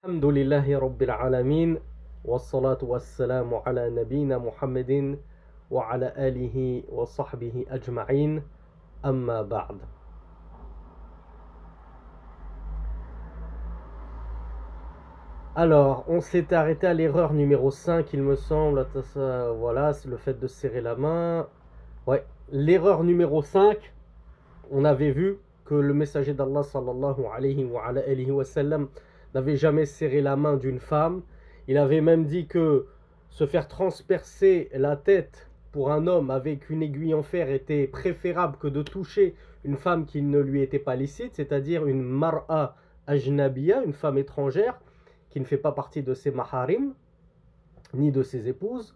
Alhamdulillahi Rabbil Alamin, wassalatu wassalamu ala nabina Muhammadin wa ala alihi wa sahbihi ajma'in, amma ba'd. Alors, on s'est arrêté à l'erreur numéro 5, il me semble. Voilà, c'est le fait de serrer la main. Ouais, l'erreur numéro 5, on avait vu que le messager d'Allah sallallahu alayhi wa sallam n'avait jamais serré la main d'une femme. Il avait même dit que se faire transpercer la tête pour un homme avec une aiguille en fer était préférable que de toucher une femme qui ne lui était pas licite, c'est-à-dire une mar'a ajnabiya, une femme étrangère qui ne fait pas partie de ses maharim, ni de ses épouses.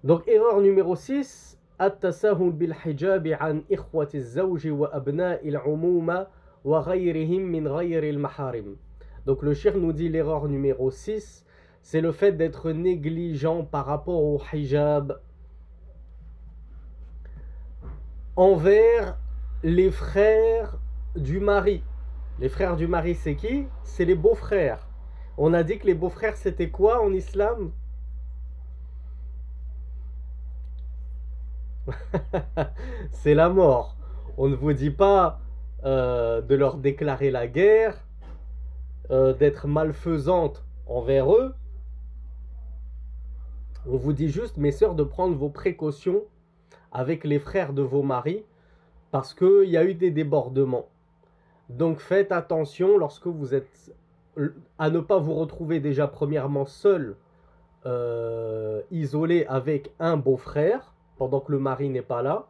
Donc erreur numéro 6, التساهل بالحجاب عن إخوة الزوج وأبناء العمومة وغيرهم من غير المحارم. Donc le cheikh nous dit l'erreur numéro 6, c'est le fait d'être négligent par rapport au hijab envers les frères du mari. Les frères du mari, c'est qui? C'est les beaux-frères. On a dit que les beaux-frères, c'était quoi en islam? C'est la mort. On ne vous dit pas de leur déclarer la guerre, d'être malfaisante envers eux. On vous dit juste, mes sœurs, de prendre vos précautions avec les frères de vos maris parce qu'il y a eu des débordements. Donc faites attention lorsque vous êtes à ne pas vous retrouver déjà premièrement seul, isolé avec un beau-frère pendant que le mari n'est pas là.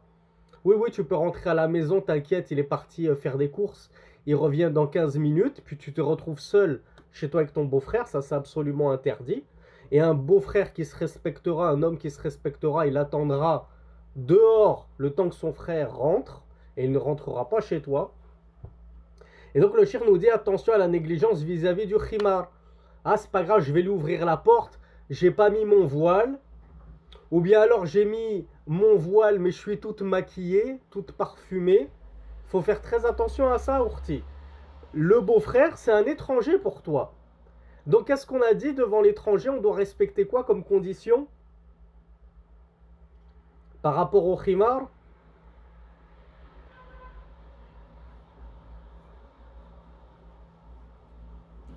Oui, tu peux rentrer à la maison, t'inquiète, il est parti faire des courses, il revient dans 15 minutes, puis tu te retrouves seul chez toi avec ton beau-frère, ça c'est absolument interdit. Et un beau-frère qui se respectera, un homme qui se respectera, il attendra dehors le temps que son frère rentre, et il ne rentrera pas chez toi. Et donc le cheikh nous dit attention à la négligence vis-à-vis du khimar. Ah, c'est pas grave, je vais lui ouvrir la porte, j'ai pas mis mon voile, ou bien alors j'ai mis mon voile mais je suis toute maquillée, toute parfumée. Faut faire très attention à ça, Ourti. Le beau-frère, c'est un étranger pour toi. Donc qu'est-ce qu'on a dit devant l'étranger? On doit respecter quoi comme condition par rapport au khimar?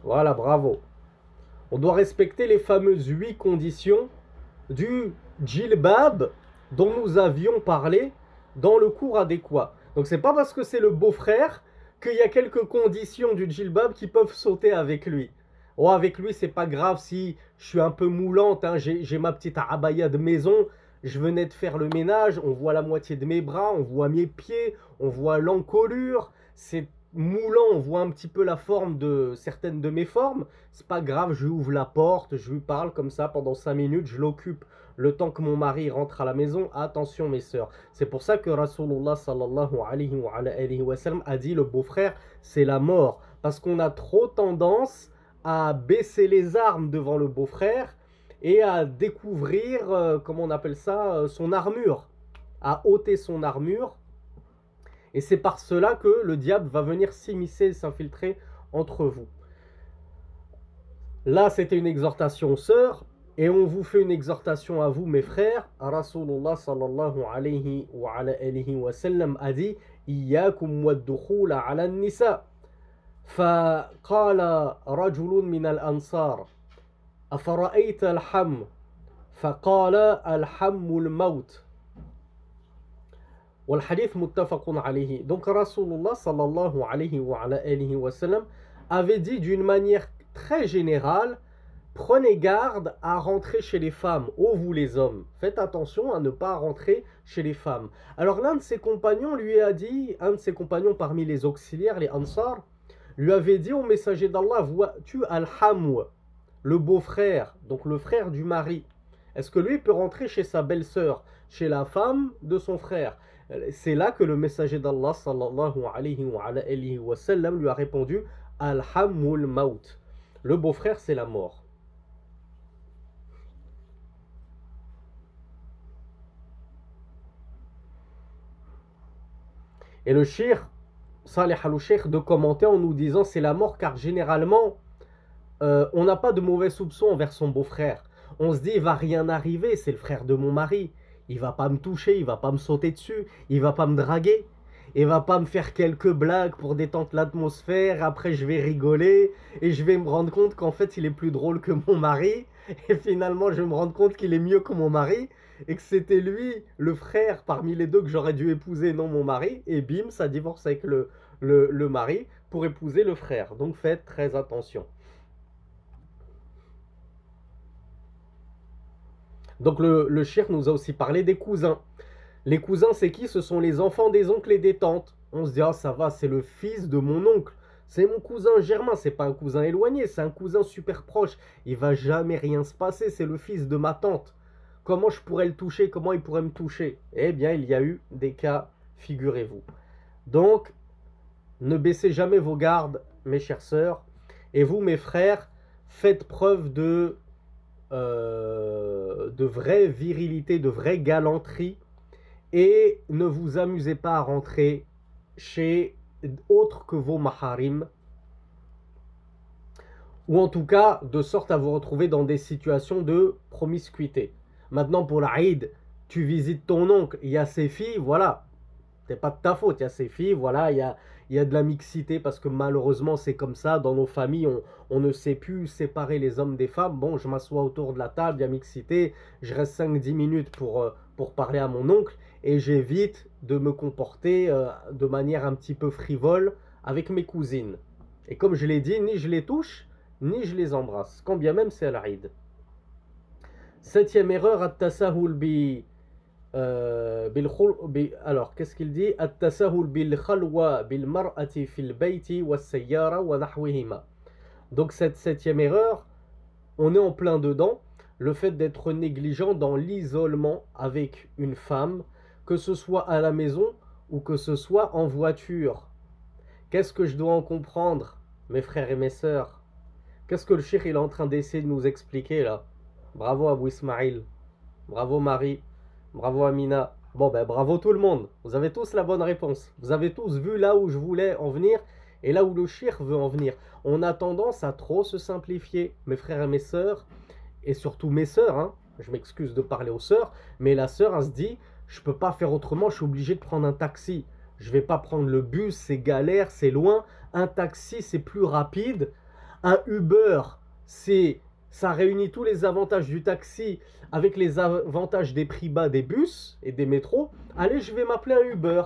Voilà, bravo. On doit respecter les fameuses 8 conditions du djilbab dont nous avions parlé dans le cours adéquat. Donc c'est pas parce que c'est le beau-frère qu'il y a quelques conditions du djilbab qui peuvent sauter avec lui. Oh, avec lui, c'est pas grave si je suis un peu moulante, hein, j'ai ma petite abaya de maison, je venais de faire le ménage, on voit la moitié de mes bras, on voit mes pieds, on voit l'encolure, c'est moulant, on voit un petit peu la forme de certaines de mes formes. C'est pas grave, je lui ouvre la porte, je lui parle comme ça pendant 5 minutes, je l'occupe le temps que mon mari rentre à la maison. Attention mes sœurs, c'est pour ça que Rasulullah sallallahu alayhi wa sallam a dit le beau-frère c'est la mort, parce qu'on a trop tendance à baisser les armes devant le beau-frère et à découvrir, comment on appelle ça, son armure, à ôter son armure. Et c'est par cela que le diable va venir s'immiscer, s'infiltrer entre vous. Là, c'était une exhortation aux sœurs. Et on vous fait une exhortation à vous, mes frères. Rasulullah sallallahu alayhi wa sallam a dit Iyyakum wad-dukhula ala an-nisa. فقال رجل من الأنصار أفرأيت الحم فقال الحم الموت والحديث متفق عليه. Donc Rasulullah sallallahu alayhi wa sallam avait dit d'une manière très générale, prenez garde à rentrer chez les femmes, ô vous les hommes, faites attention à ne pas rentrer chez les femmes. Alors l'un de ses compagnons lui a dit, un de ses compagnons parmi les auxiliaires, les Ansar, lui avait dit au messager d'Allah, vois-tu Al-Hamw, le beau-frère, donc le frère du mari, est-ce que lui peut rentrer chez sa belle-sœur, chez la femme de son frère? C'est là que le messager d'Allah sallallahu alayhi wa sallam lui a répondu Al-Hamul Maut. Le beau-frère, c'est la mort. Et le shir Salih al-Sheikh de commenter en nous disant c'est la mort car généralement on n'a pas de mauvais soupçons envers son beau-frère. On se dit, il va rien arriver, c'est le frère de mon mari. Il va pas me toucher, il va pas me sauter dessus, il va pas me draguer. Il va pas me faire quelques blagues pour détendre l'atmosphère. Après, je vais rigoler et je vais me rendre compte qu'en fait, il est plus drôle que mon mari. Et finalement, je vais me rendre compte qu'il est mieux que mon mari et que c'était lui, le frère parmi les deux que j'aurais dû épouser, non mon mari. Et bim, ça divorce avec le mari pour épouser le frère. Donc faites très attention. Donc le cheikh nous a aussi parlé des cousins. Les cousins, c'est qui? Ce sont les enfants des oncles et des tantes. On se dit, ah ça va, c'est le fils de mon oncle. C'est mon cousin germain, c'est pas un cousin éloigné, c'est un cousin super proche. Il va jamais rien se passer, c'est le fils de ma tante. Comment je pourrais le toucher? Comment il pourrait me toucher? Eh bien, il y a eu des cas, figurez-vous. Donc, ne baissez jamais vos gardes, mes chères sœurs. Et vous, mes frères, faites preuve de vraie virilité, de vraie galanterie. Et ne vous amusez pas à rentrer chez autres que vos maharim. Ou en tout cas, de sorte à vous retrouver dans des situations de promiscuité. Maintenant, pour l'Aïd, tu visites ton oncle, il y a ses filles, voilà. C'est pas de ta faute, il y a ses filles, voilà, il y a de la mixité parce que malheureusement c'est comme ça, dans nos familles on ne sait plus séparer les hommes des femmes. Bon, je m'assois autour de la table, il y a mixité, je reste 5-10 minutes pour parler à mon oncle et j'évite de me comporter de manière un petit peu frivole avec mes cousines. Et comme je l'ai dit, ni je les touche, ni je les embrasse, quand bien même c'est à l'Aïd. Septième erreur, at-tasahul bi... alors, qu'est-ce qu'il dit? At-tasahul bil khalwa bil mar'ati fil bayti was sayyara wa nahwihima. Donc cette septième erreur, on est en plein dedans, le fait d'être négligent dans l'isolement avec une femme, que ce soit à la maison ou que ce soit en voiture. Qu'est-ce que je dois en comprendre, mes frères et mes sœurs? Qu'est-ce que le cheikh est en train d'essayer de nous expliquer là? Bravo Abou Ismail, bravo Marie, bravo Amina. Bon ben bravo tout le monde, vous avez tous la bonne réponse. Vous avez tous vu là où je voulais en venir et là où le cheikh veut en venir. On a tendance à trop se simplifier, mes frères et mes sœurs, et surtout mes sœurs, hein. Je m'excuse de parler aux sœurs, mais la sœur elle se dit, je peux pas faire autrement, je suis obligé de prendre un taxi. Je vais pas prendre le bus, c'est galère, c'est loin. Un taxi c'est plus rapide. Un Uber, ça réunit tous les avantages du taxi avec les avantages des prix bas des bus et des métros. Allez, je vais m'appeler un Uber.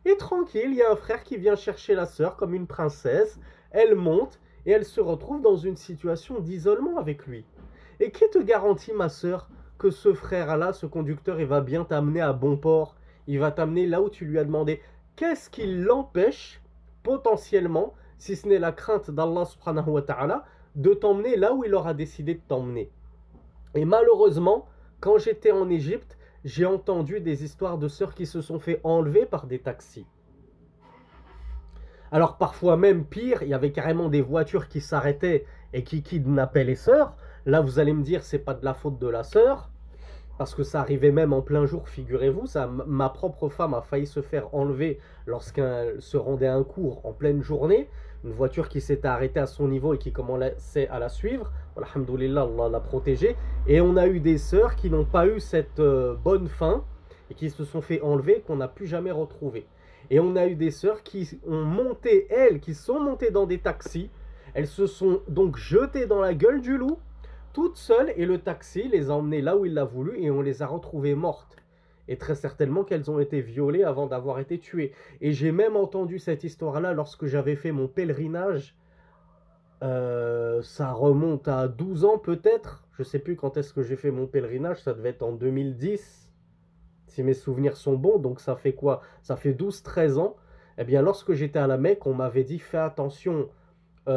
Et tranquille, il y a un frère qui vient chercher la sœur comme une princesse. Elle monte et elle se retrouve dans une situation d'isolement avec lui. Et qui te garantit, ma sœur, que ce frère-là, ce conducteur, il va bien t'amener à bon port? Il va t'amener là où tu lui as demandé. Qu'est-ce qui l'empêche, potentiellement, si ce n'est la crainte d'Allah subhanahu wa ta'ala, de t'emmener là où il aura décidé de t'emmener? Et malheureusement, quand j'étais en Égypte, j'ai entendu des histoires de sœurs qui se sont fait enlever par des taxis. Alors parfois même pire, il y avait carrément des voitures qui s'arrêtaient et qui kidnappaient les sœurs. Là vous allez me dire c'est pas de la faute de la sœur, parce que ça arrivait même en plein jour, figurez-vous. Ma propre femme a failli se faire enlever lorsqu'elle se rendait à un cours en pleine journée. Une voiture qui s'était arrêtée à son niveau et qui commençait à la suivre. Alhamdoulilah, Allah l'a protégée. Et on a eu des sœurs qui n'ont pas eu cette bonne fin et qui se sont fait enlever, qu'on n'a plus jamais retrouvé. Et on a eu des sœurs qui ont monté, qui sont montées dans des taxis. Elles se sont donc jetées dans la gueule du loup, toutes seules, et le taxi les a emmenées là où il l'a voulu et on les a retrouvées mortes. Et très certainement qu'elles ont été violées avant d'avoir été tuées. Et j'ai même entendu cette histoire-là lorsque j'avais fait mon pèlerinage. Ça remonte à 12 ans peut-être. Je ne sais plus quand est-ce que j'ai fait mon pèlerinage. Ça devait être en 2010. Si mes souvenirs sont bons. Donc ça fait quoi? Ça fait 12-13 ans. Eh bien lorsque j'étais à la Mecque, on m'avait dit faites attention à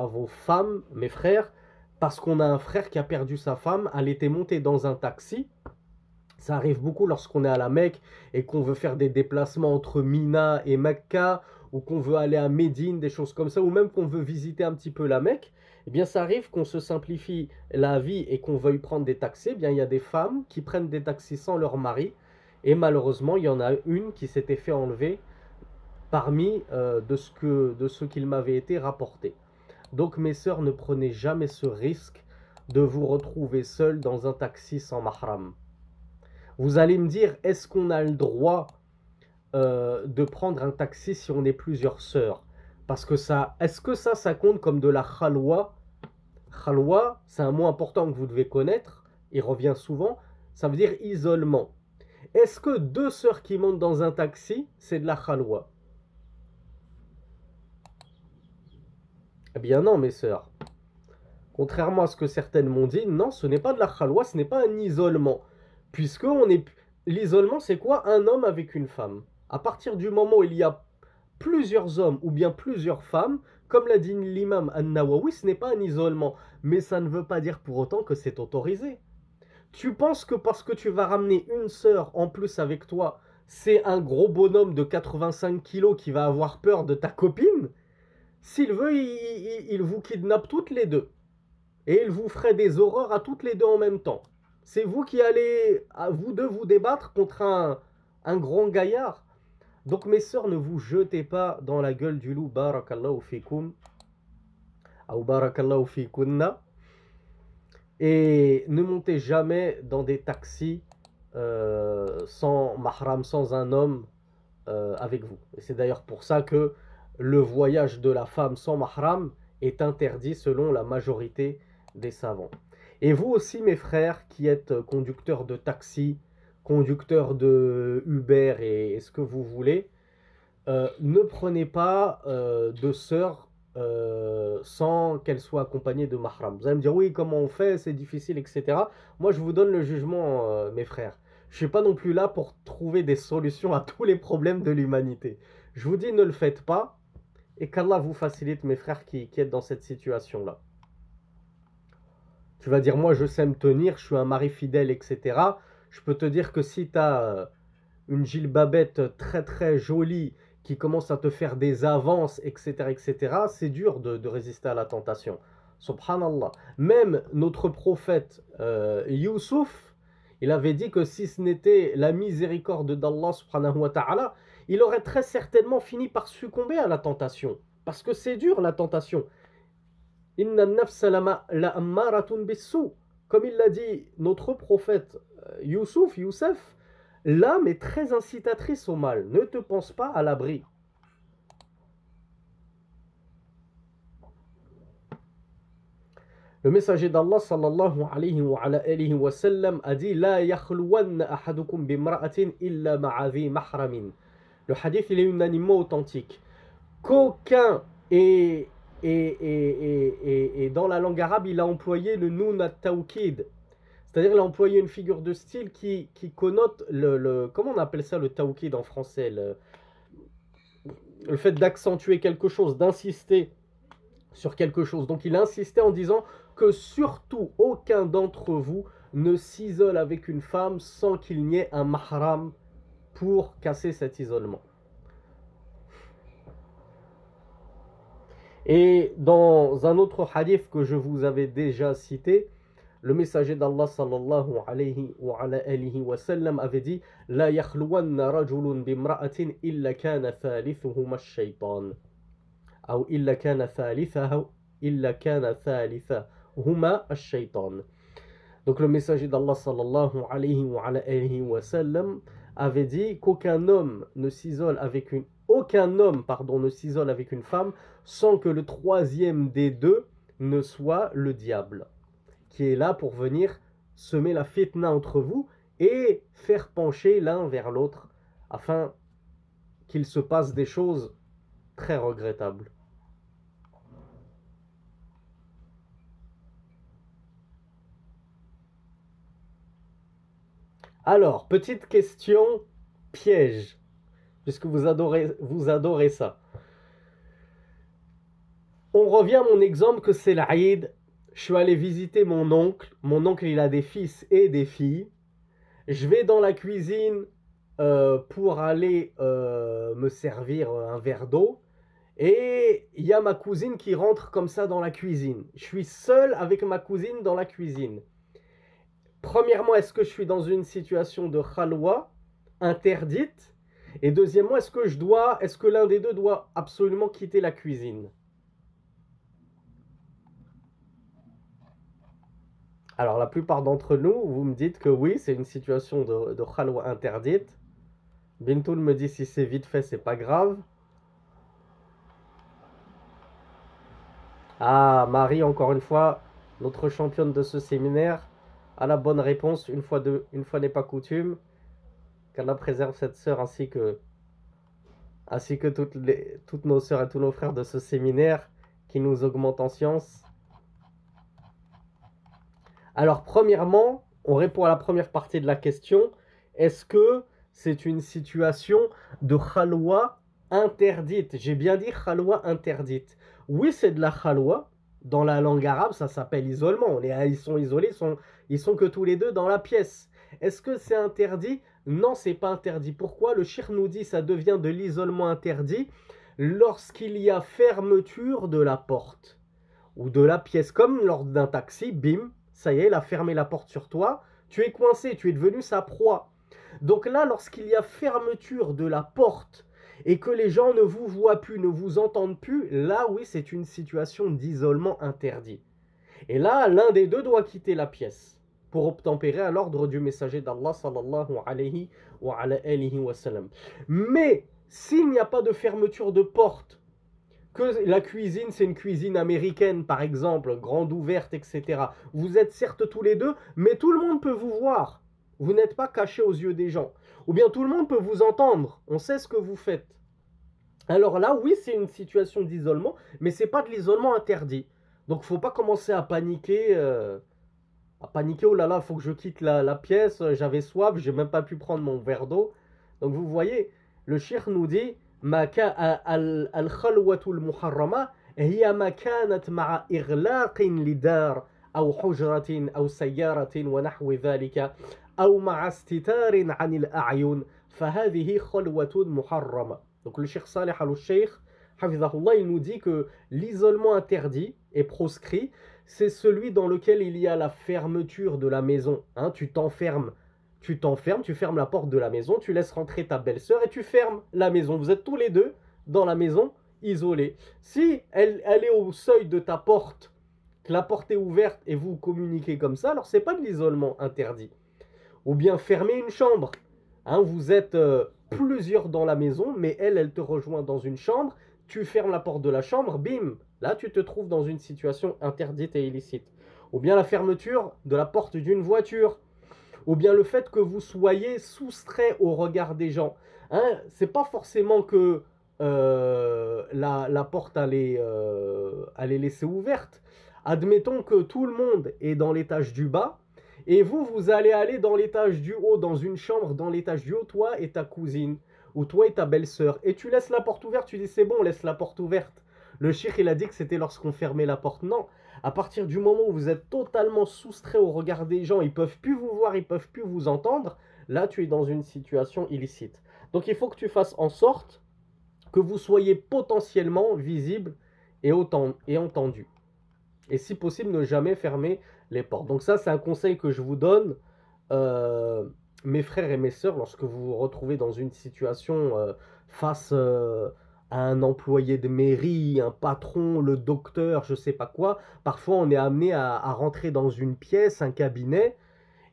vos femmes, mes frères. Parce qu'on a un frère qui a perdu sa femme. Elle était montée dans un taxi. Ça arrive beaucoup lorsqu'on est à la Mecque et qu'on veut faire des déplacements entre Mina et Mecca, ou qu'on veut aller à Médine, des choses comme ça, ou même qu'on veut visiter un petit peu la Mecque. Eh bien, ça arrive qu'on se simplifie la vie et qu'on veuille prendre des taxis. Eh bien, il y a des femmes qui prennent des taxis sans leur mari. Et malheureusement, il y en a une qui s'était fait enlever parmi de ce qu'il m'avait été rapporté. Donc mes sœurs, ne prenez jamais ce risque de vous retrouver seul dans un taxi sans mahram. Vous allez me dire, est-ce qu'on a le droit de prendre un taxi si on est plusieurs sœurs? Parce que ça, est-ce que ça compte comme de la khalwa? Khalwa, c'est un mot important que vous devez connaître, il revient souvent, ça veut dire isolement. Est-ce que deux sœurs qui montent dans un taxi, c'est de la khalwa? Eh bien non, mes sœurs. Contrairement à ce que certaines m'ont dit, non, ce n'est pas de la khalwa, ce n'est pas un isolement. Puisque l'isolement, c'est quoi? Un homme avec une femme. À partir du moment où il y a plusieurs hommes ou bien plusieurs femmes, comme l'a dit l'imam An-Nawawi, ce n'est pas un isolement. Mais ça ne veut pas dire pour autant que c'est autorisé. Tu penses que parce que tu vas ramener une sœur en plus avec toi, c'est un gros bonhomme de 85 kilos qui va avoir peur de ta copine? S'il veut, il vous kidnappe toutes les deux. Et il vous ferait des horreurs à toutes les deux en même temps. C'est vous qui allez, à vous deux, vous débattre contre un grand gaillard. Donc mes sœurs, ne vous jetez pas dans la gueule du loup. Barakallahu fikum. Ou barakallahu fikunna. Et ne montez jamais dans des taxis sans mahram, sans un homme avec vous. Et c'est d'ailleurs pour ça que le voyage de la femme sans mahram est interdit selon la majorité des savants. Et vous aussi, mes frères, qui êtes conducteurs de taxi, conducteurs de Uber et ce que vous voulez, ne prenez pas de sœurs sans qu'elles soient accompagnées de mahram. Vous allez me dire, oui, comment on fait, c'est difficile, etc. Moi, je vous donne le jugement, mes frères. Je ne suis pas non plus là pour trouver des solutions à tous les problèmes de l'humanité. Je vous dis, ne le faites pas, et qu'Allah vous facilite, mes frères qui êtes dans cette situation-là. Tu vas dire, moi je sais me tenir, je suis un mari fidèle, etc. Je peux te dire que si tu as une gilbabette très très jolie qui commence à te faire des avances, etc., c'est dur de résister à la tentation. Subhanallah. Même notre prophète Youssouf, il avait dit que si ce n'était la miséricorde d'Allah subhanahu wa ta'ala, il aurait très certainement fini par succomber à la tentation. Parce que c'est dur la tentation. Inna nafsa la'ammaratun bis-sou. Comme il l'a dit notre prophète Youssef, l'âme est très incitatrice au mal. Ne te pense pas à l'abri. Le messager d'Allah sallallahu alayhi wa sallam a dit La yakhluwanna ahadukum bimra'atin illa ma'adhi mahramin. Le hadith il est unanimement authentique. Qu'aucun et dans la langue arabe, il a employé le nun at-tawkid. C'est-à-dire il a employé une figure de style qui connote comment on appelle ça le tawkid en français, le fait d'accentuer quelque chose, d'insister sur quelque chose. Donc il a insisté en disant que surtout aucun d'entre vous ne s'isole avec une femme sans qu'il n'y ait un mahram pour casser cet isolement. Et dans un autre hadith que je vous avais déjà cité, le messager d'Allah sallallahu alayhi wa sallam avait dit La yakhluwanna rajulun bimra'atin illa kana thalithuhuma ash-shaytan. Ou illa kana thalithahuma ash-shaytan. Donc le messager d'Allah sallallahu alayhi wa sallam avait dit qu'aucun homme ne s'isole avec une femme sans que le troisième des deux ne soit le diable, qui est là pour venir semer la fitna entre vous et faire pencher l'un vers l'autre afin qu'il se passe des choses très regrettables. Alors, petite question piège, puisque vous adorez ça. On revient à mon exemple que c'est l'Aïd. Je suis allé visiter mon oncle. Mon oncle, il a des fils et des filles. Je vais dans la cuisine pour aller me servir un verre d'eau. Et il y a ma cousine qui rentre comme ça dans la cuisine. Je suis seul avec ma cousine dans la cuisine. Premièrement, est-ce que je suis dans une situation de khalwa interdite? Et deuxièmement, est-ce que l'un des deux doit absolument quitter la cuisine? Alors, la plupart d'entre nous, vous me dites que oui, c'est une situation de khalwa interdite. Bintoul me dit si c'est vite fait, c'est pas grave. Ah, Marie, encore une fois, notre championne de ce séminaire, a la bonne réponse, une fois n'est pas coutume. Qu'Allah préserve cette sœur ainsi que toutes nos sœurs et tous nos frères de ce séminaire qui nous augmentent en science. Alors, premièrement, on répond à la première partie de la question. Est-ce que c'est une situation de khalwa interdite? J'ai bien dit khalwa interdite. Oui, c'est de la khalwa. Dans la langue arabe, ça s'appelle isolement. Ils sont isolés, ils sont que tous les deux dans la pièce. Est-ce que c'est interdit? Non, c'est pas interdit. Pourquoi? Le shir nous dit ça devient de l'isolement interdit lorsqu'il y a fermeture de la porte ou de la pièce, comme lors d'un taxi, bim, ça y est, il a fermé la porte sur toi, tu es coincé, tu es devenu sa proie. Donc là, lorsqu'il y a fermeture de la porte et que les gens ne vous voient plus, ne vous entendent plus, là oui, c'est une situation d'isolement interdit. Et là, l'un des deux doit quitter la pièce pour obtempérer à l'ordre du messager d'Allah sallallahu alayhi wa sallam. Mais s'il n'y a pas de fermeture de porte, que la cuisine, c'est une cuisine américaine, par exemple, grande ouverte, etc. Vous êtes certes tous les deux, mais tout le monde peut vous voir. Vous n'êtes pas caché aux yeux des gens. Ou bien tout le monde peut vous entendre. On sait ce que vous faites. Alors là, oui, c'est une situation d'isolement, mais ce n'est pas de l'isolement interdit. Donc, il ne faut pas commencer à paniquer. Oh là là, il faut que je quitte la pièce. J'avais soif, je n'ai même pas pu prendre mon verre d'eau. Donc, vous voyez, le cheikh nous dit الخلوة المحرمة هي ما كانت مع إغلاق لدار أو حجرة أو سيارة ونحو ذلك أو مع استتار عن الأعين فهذه خلوة محرمة. Donc le Cheikh Saleh al-Sheikh, Hafizahullah, il nous dit que l'isolement interdit et proscrit, c'est celui dans lequel il y a la fermeture de la maison. Hein, tu t'enfermes, tu fermes la porte de la maison, tu laisses rentrer ta belle-sœur et tu fermes la maison. Vous êtes tous les deux dans la maison, isolés. Si elle est au seuil de ta porte, que la porte est ouverte et vous communiquez comme ça, alors c'est pas de l'isolement interdit. Ou bien fermer une chambre. Hein, vous êtes plusieurs dans la maison, mais elle te rejoint dans une chambre. Tu fermes la porte de la chambre, bim, là tu te trouves dans une situation interdite et illicite. Ou bien la fermeture de la porte d'une voiture. Ou bien le fait que vous soyez soustrait au regard des gens. Hein, c'est pas forcément que la porte elle est laissée ouverte. Admettons que tout le monde est dans l'étage du bas et vous allez aller dans l'étage du haut, dans une chambre dans l'étage du haut, toi et ta cousine, ou toi et ta belle-sœur, et tu laisses la porte ouverte, tu dis c'est bon, laisse la porte ouverte. Le cheikh il a dit que c'était lorsqu'on fermait la porte. Non, à partir du moment où vous êtes totalement soustrait au regard des gens, ils peuvent plus vous voir, ils peuvent plus vous entendre, là tu es dans une situation illicite. Donc il faut que tu fasses en sorte que vous soyez potentiellement visible et entendu. Et si possible, ne jamais fermer les portes. Donc ça, c'est un conseil que je vous donne, mes frères et mes sœurs, lorsque vous vous retrouvez dans une situation face à un employé de mairie, un patron, le docteur, je sais pas quoi. Parfois, on est amené à rentrer dans une pièce, un cabinet,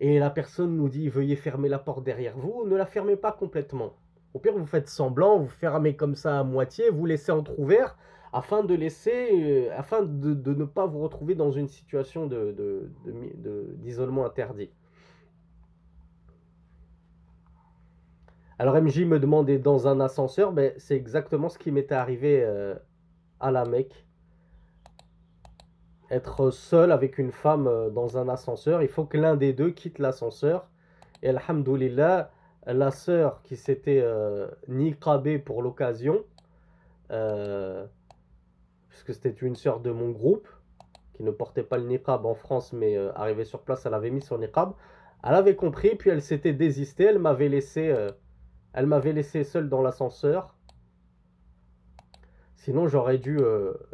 et la personne nous dit « Veuillez fermer la porte derrière vous ». Ne la fermez pas complètement. Au pire, vous faites semblant, vous fermez comme ça à moitié, vous laissez entrouvert, afin de ne pas vous retrouver dans une situation d'isolement interdit. Alors MJ me demandait dans un ascenseur, ben, c'est exactement ce qui m'était arrivé à la Mecque. Être seul avec une femme dans un ascenseur, il faut que l'un des deux quitte l'ascenseur. Et alhamdoulilah, la sœur qui s'était niqabée pour l'occasion, puisque c'était une sœur de mon groupe, qui ne portait pas le niqab en France, mais arrivée sur place, elle avait mis son niqab. Elle avait compris, puis elle s'était désistée, elle m'avait laissé seul dans l'ascenseur. Sinon, j'aurais dû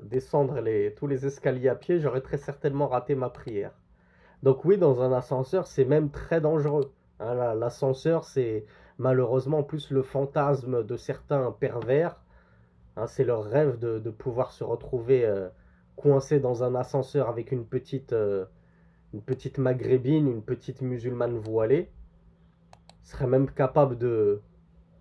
descendre tous les escaliers à pied, j'aurais très certainement raté ma prière. Donc oui, dans un ascenseur, c'est même très dangereux. Hein, l'ascenseur, c'est malheureusement plus le fantasme de certains pervers. Hein, c'est leur rêve de pouvoir se retrouver coincé dans un ascenseur avec une petite une petite maghrébine, une petite musulmane voilée, serait même capable de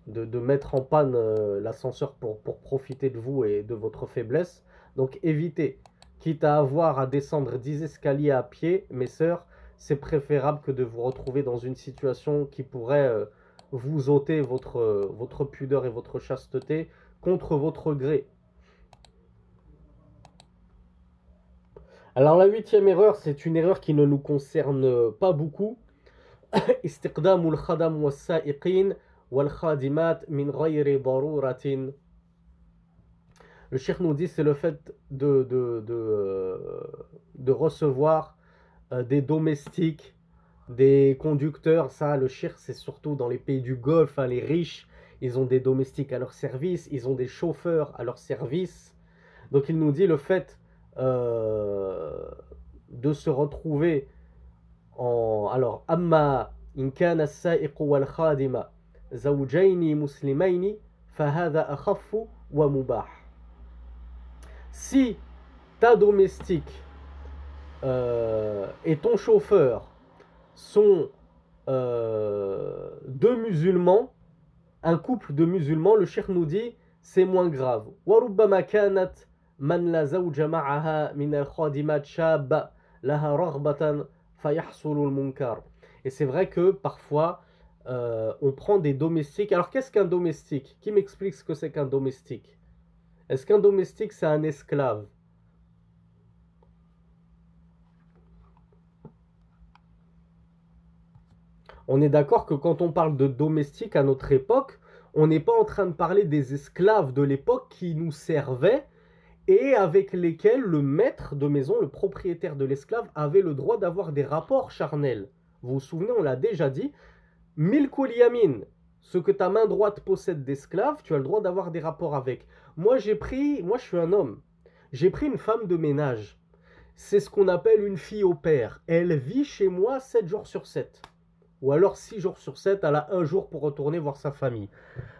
mettre en panne l'ascenseur pour profiter de vous et de votre faiblesse. Donc évitez, quitte à avoir à descendre 10 escaliers à pied, mes sœurs, c'est préférable que de vous retrouver dans une situation qui pourrait vous ôter votre pudeur et votre chasteté contre votre gré. Alors la huitième erreur, c'est une erreur qui ne nous concerne pas beaucoup. استخدام الخدم والسائقين والخادمات من غير ضرورة. Le cheikh nous dit c'est le fait de recevoir des domestiques, des conducteurs. Ça, le cheikh, c'est surtout dans les pays du Golfe, hein, les riches, ils ont des domestiques à leur service, ils ont des chauffeurs à leur service. Donc il nous dit le fait de se retrouver en... Alors, amma in kana as-sa'iq wal khadima zawjaini muslimaini fahadha akhaffu wa mubah. Si ta domestique et ton chauffeur sont deux musulmans, un couple de musulmans, le cheikh nous dit c'est moins grave. وَرُبَّمَا كَانَتْ مَنْ لَا زَوْجَ مَعَهَا مِنَ الْخَادِمَاتِ شَابَّ لَهَا رَغْبَةً فَيَحْصُلُ الْمُنْكَرُ. Et c'est vrai que parfois on prend des domestiques. Alors qu'est-ce qu'un domestique? Qui m'explique ce que c'est qu'un domestique? Est-ce qu'un domestique c'est un esclave? On est d'accord que quand on parle de domestique à notre époque, on n'est pas en train de parler des esclaves de l'époque qui nous servaient et avec lesquels le maître de maison, le propriétaire de l'esclave, avait le droit d'avoir des rapports charnels. Vous vous souvenez, on l'a déjà dit, milkul yamin, ce que ta main droite possède d'esclave, tu as le droit d'avoir des rapports avec. Moi je suis un homme, j'ai pris une femme de ménage. C'est ce qu'on appelle une fille au père. Elle vit chez moi 7 jours sur 7. Ou alors 6 jours sur 7, elle a un jour pour retourner voir sa famille.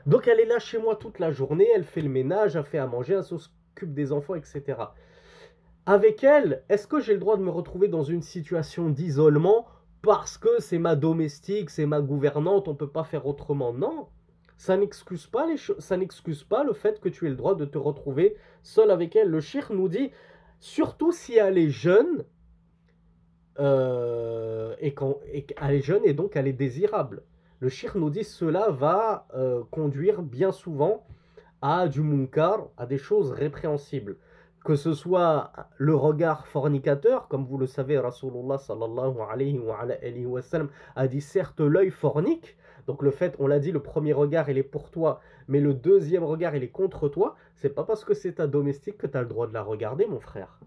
Donc elle est là chez moi toute la journée, elle fait le ménage, elle fait à manger, elle s'occupe des enfants, etc. Avec elle, est-ce que j'ai le droit de me retrouver dans une situation d'isolement parce que c'est ma domestique, c'est ma gouvernante, on ne peut pas faire autrement? Non, ça n'excuse pas ça n'excuse pas le fait que tu aies le droit de te retrouver seul avec elle. Le cheikh nous dit, surtout si elle est jeune, et elle est jeune et donc elle est désirable. Le cheikh nous dit cela va conduire bien souvent à du munkar, à des choses répréhensibles. Que ce soit le regard fornicateur, comme vous le savez, Rasulullah sallallahu alayhi wa sallam a dit certes l'œil fornique, donc le fait, on l'a dit, le premier regard il est pour toi, mais le deuxième regard il est contre toi, c'est pas parce que c'est ta domestique que tu as le droit de la regarder, mon frère.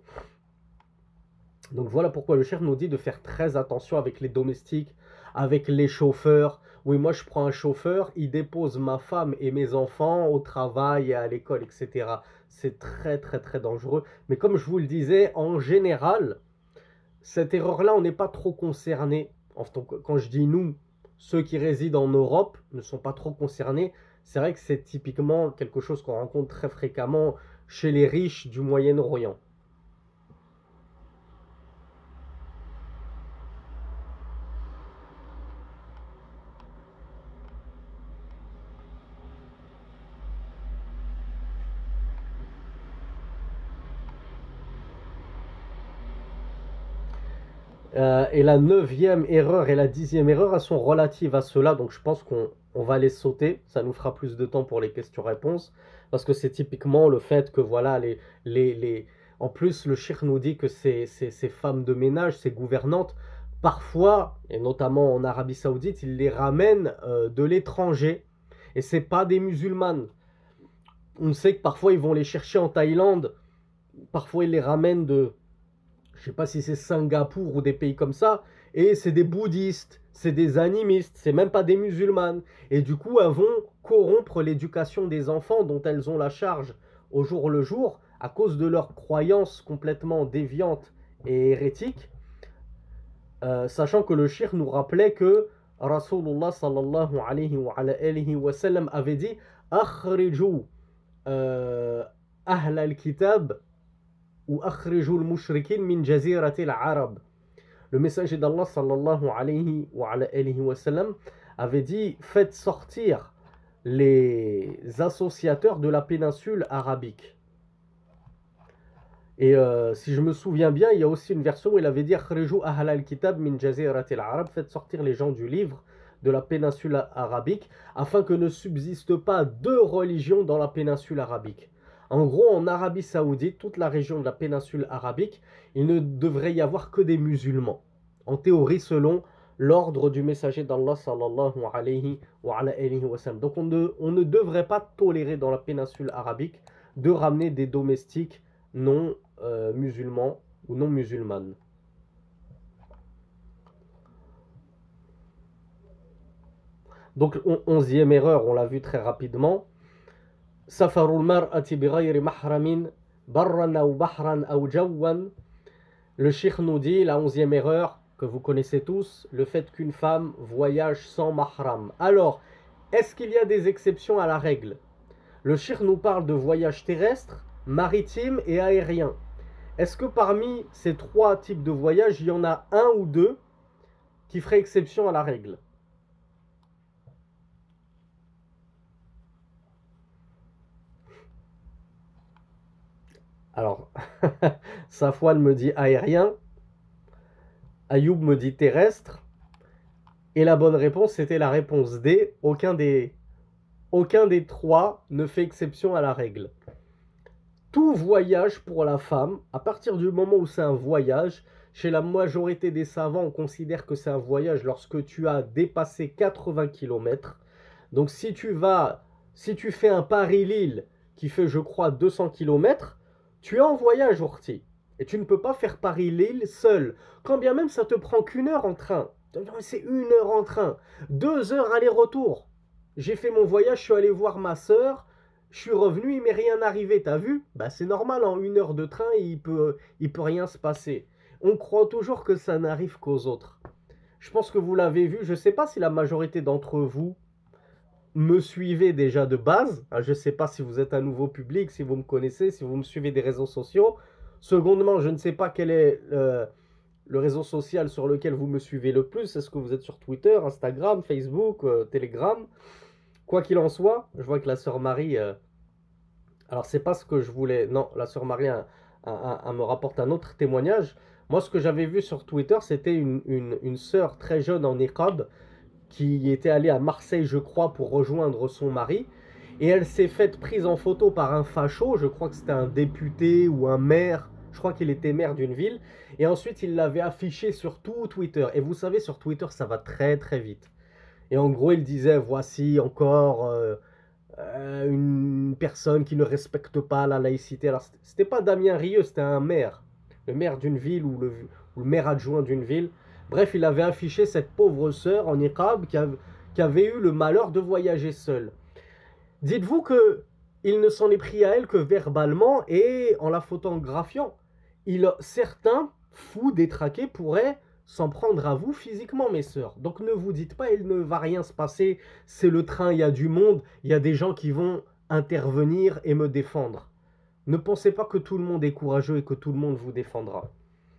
Donc voilà pourquoi le cheikh nous dit de faire très attention avec les domestiques, avec les chauffeurs. Oui, moi je prends un chauffeur, il dépose ma femme et mes enfants au travail et à l'école, etc. C'est très très très dangereux. Mais comme je vous le disais, en général, cette erreur-là, on n'est pas trop concerné. Quand je dis nous, ceux qui résident en Europe ne sont pas trop concernés. C'est vrai que c'est typiquement quelque chose qu'on rencontre très fréquemment chez les riches du Moyen-Orient. Et la 9e erreur et la 10e erreur, elles sont relatives à cela, donc je pense qu'on va les sauter, ça nous fera plus de temps pour les questions-réponses, parce que c'est typiquement le fait que voilà, en plus le cheikh nous dit que ces femmes de ménage, ces gouvernantes, parfois, et notamment en Arabie Saoudite, ils les ramènent de l'étranger, et c'est pas des musulmanes. On sait que parfois ils vont les chercher en Thaïlande, parfois ils les ramènent je ne sais pas si c'est Singapour ou des pays comme ça, et c'est des bouddhistes, c'est des animistes, c'est même pas des musulmanes. Et du coup, elles vont corrompre l'éducation des enfants dont elles ont la charge au jour le jour, à cause de leurs croyances complètement déviantes et hérétiques, sachant que le cheikh nous rappelait que Rasulullah sallallahu alayhi wa sallam avait dit « Akhriju ahl al-kitab » ou Akhrijul mushrikin min jaziratil arab. Le messager d'Allah sallallahu alayhi wa sallam avait dit: faites sortir les associateurs de la péninsule arabique. Et si je me souviens bien, il y a aussi une version où il avait dit: Akhriju ahla al-kitab min jaziratil arab, faites sortir les gens du livre de la péninsule arabique, afin que ne subsiste pas deux religions dans la péninsule arabique. En gros, en Arabie Saoudite, toute la région de la péninsule arabique, il ne devrait y avoir que des musulmans. En théorie, selon l'ordre du messager d'Allah sallallahu alayhi wa sallam. Donc on ne devrait pas tolérer dans la péninsule arabique de ramener des domestiques non musulmans ou non musulmanes. Donc, 11e erreur, on l'a vu très rapidement. Safarul mar'ati bighayri mahramin barran aw bahran aw jawwan. Le cheikh nous dit, la 11e erreur, que vous connaissez tous, le fait qu'une femme voyage sans mahram. Alors, est-ce qu'il y a des exceptions à la règle? Le cheikh nous parle de voyage terrestre, maritime et aérien. Est-ce que parmi ces trois types de voyages, il y en a un ou deux qui feraient exception à la règle? Alors, Safwan me dit aérien, Ayoub me dit terrestre, et la bonne réponse c'était la réponse D. Aucun des trois ne fait exception à la règle. Tout voyage pour la femme, à partir du moment où c'est un voyage, chez la majorité des savants, on considère que c'est un voyage lorsque tu as dépassé 80 km. Donc si tu fais un Paris-Lille qui fait, je crois, 200 km, tu es en voyage, Orti. Et tu ne peux pas faire Paris-Lille seul. Quand bien même ça te prend qu'une heure en train. C'est une heure en train. 2 heures aller-retour. J'ai fait mon voyage, je suis allé voir ma soeur. Je suis revenu, il m'est rien arrivé, t'as vu? Bah c'est normal, en 1 heure de train, il peut rien se passer. On croit toujours que ça n'arrive qu'aux autres. Je pense que vous l'avez vu, je ne sais pas si la majorité d'entre vous me suivez déjà de base. Je ne sais pas si vous êtes un nouveau public, si vous me connaissez, si vous me suivez des réseaux sociaux. Secondement, je ne sais pas quel est le réseau social sur lequel vous me suivez le plus. Est-ce que vous êtes sur Twitter, Instagram, Facebook, Telegram? Quoi qu'il en soit, je vois que la sœur Marie... alors, c'est pas ce que je voulais... Non, la sœur Marie me rapporte un autre témoignage. Moi, ce que j'avais vu sur Twitter, c'était une sœur très jeune en niqab qui était allée à Marseille, je crois, pour rejoindre son mari. Et elle s'est faite prise en photo par un facho. Je crois que c'était un député ou un maire. Je crois qu'il était maire d'une ville. Et ensuite, il l'avait affiché sur tout Twitter. Et vous savez, sur Twitter, ça va très très vite. Et en gros, il disait, voici encore une personne qui ne respecte pas la laïcité. Alors, c'était pas Damien Rieu, c'était un maire. Le maire d'une ville ou le maire adjoint d'une ville. Bref, il avait affiché cette pauvre sœur en niqab qui avait eu le malheur de voyager seule. Dites-vous qu'il ne s'en est pris à elle que verbalement et en la photographiant. Certains fous détraqués pourraient s'en prendre à vous physiquement, mes sœurs. Donc ne vous dites pas, il ne va rien se passer, c'est le train, il y a du monde, il y a des gens qui vont intervenir et me défendre. Ne pensez pas que tout le monde est courageux et que tout le monde vous défendra.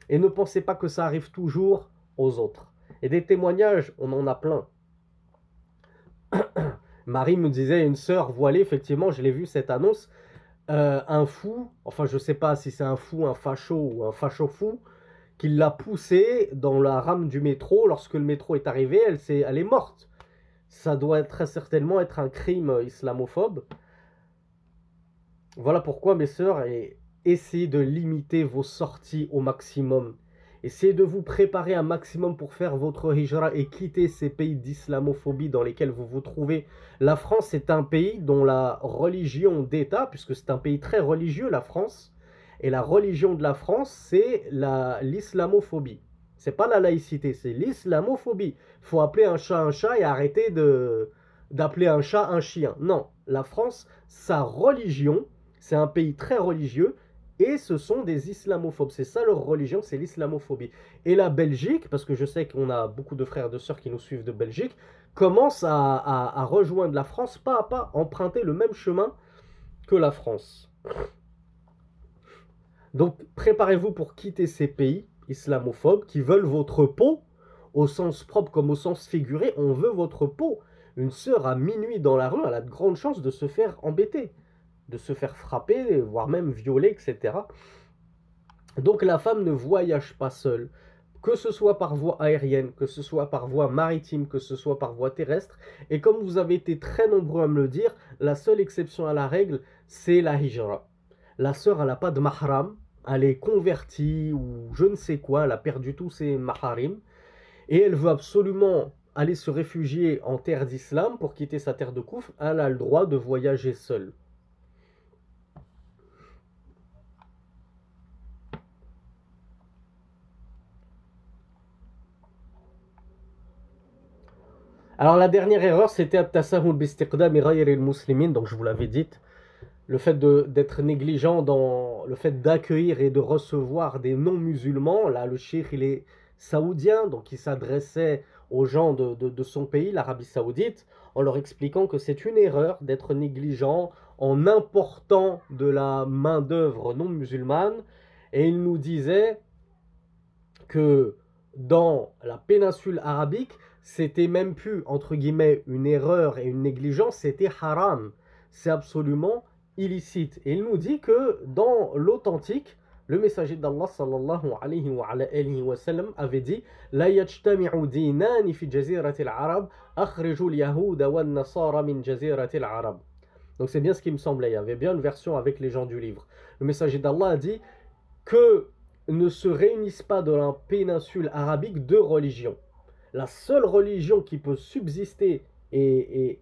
Et ne pensez pas que ça arrive toujours aux autres. Et des témoignages, on en a plein. Marie me disait, une sœur voilée, effectivement, je l'ai vu cette annonce, un fou, enfin je sais pas si c'est un fou, un facho ou un facho fou, qui l'a poussée dans la rame du métro. Lorsque le métro est arrivé, elle est morte. Ça doit très certainement être un crime islamophobe. Voilà pourquoi, mes sœurs, essayez de limiter vos sorties au maximum. Essayez de vous préparer un maximum pour faire votre hijra et quitter ces pays d'islamophobie dans lesquels vous vous trouvez. La France est un pays dont la religion d'État, puisque c'est un pays très religieux, la France, et la religion de la France, c'est l'islamophobie. C'est pas la laïcité, c'est l'islamophobie. Il faut appeler un chat et arrêter d'appeler un chat un chien. Non, la France, sa religion, c'est un pays très religieux et ce sont des islamophobes. C'est ça leur religion, c'est l'islamophobie. Et la Belgique, parce que je sais qu'on a beaucoup de frères et de sœurs qui nous suivent de Belgique, commence à rejoindre la France pas à pas, emprunter le même chemin que la France. Donc préparez-vous pour quitter ces pays. islamophobes qui veulent votre peau, au sens propre comme au sens figuré, on veut votre peau. Une sœur à minuit dans la rue, elle a de grandes chances de se faire embêter, de se faire frapper, voire même violer, etc. Donc la femme ne voyage pas seule, que ce soit par voie aérienne, que ce soit par voie maritime, que ce soit par voie terrestre. Et comme vous avez été très nombreux à me le dire, la seule exception à la règle, c'est la hijra. La sœur, elle n'a pas de mahram, elle est convertie ou je ne sais quoi, elle a perdu tous ses maharim, et elle veut absolument aller se réfugier en terre d'islam pour quitter sa terre de Kouf, elle a le droit de voyager seule. Alors la dernière erreur, c'était at-tasahul bi-istiqdam ghayr al-muslimin, donc je vous l'avais dit, le fait d'être négligent dans le fait d'accueillir et de recevoir des non-musulmans. Là, le cheikh, il est saoudien, donc il s'adressait aux gens de son pays, l'Arabie saoudite, en leur expliquant que c'est une erreur d'être négligent en important de la main-d'œuvre non-musulmane. Et il nous disait que dans la péninsule arabique, c'était même plus, entre guillemets, une erreur et une négligence, c'était haram. C'est absolument illicite. Et il nous dit que dans l'authentique, le messager d'Allah sallallahu alayhi wa sallam avait dit La yajtami'u dinani fi jaziratil arab, akhriju al-yahuda wa an-nasara min jaziratil arab. Donc c'est bien ce qui me semblait, il y avait bien une version avec les gens du livre. Le messager d'Allah a dit que ne se réunissent pas dans la péninsule arabique deux religions. La seule religion qui peut subsister et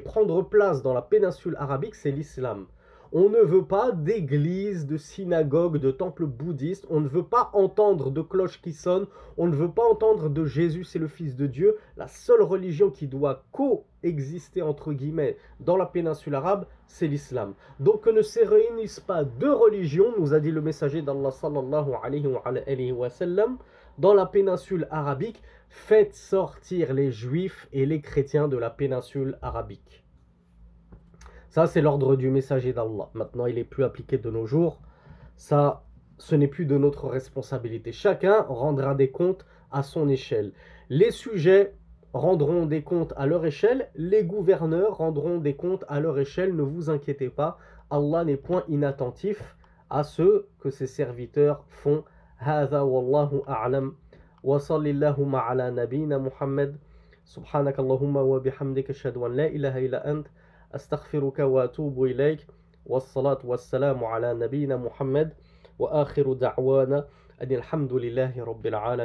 prendre place dans la péninsule arabique, c'est l'islam. On ne veut pas d'églises, de synagogues, de temples bouddhistes. On ne veut pas entendre de cloches qui sonnent. On ne veut pas entendre de Jésus, c'est le Fils de Dieu. La seule religion qui doit coexister, entre guillemets, dans la péninsule arabe, c'est l'islam. Donc que ne se réunissent pas deux religions, nous a dit le messager d'Allah sallallahu alayhi wa sallam, dans la péninsule arabique. Faites sortir les juifs et les chrétiens de la péninsule arabique. Ça, c'est l'ordre du messager d'Allah. Maintenant, il n'est plus appliqué de nos jours. Ça, ce n'est plus de notre responsabilité. Chacun rendra des comptes à son échelle. Les sujets rendront des comptes à leur échelle. Les gouverneurs rendront des comptes à leur échelle. Ne vous inquiétez pas. Allah n'est point inattentif à ce que ses serviteurs font. Hada wallahu a'lam. Wa sallallahu ala nabina Muhammad. Subhanakallahumma wa bihamdika ashhadu an la ilaha illa ant. أستغفرك وأتوب إليك والصلاة والسلام على نبينا محمد وآخر دعوانا أن الحمد لله رب العالمين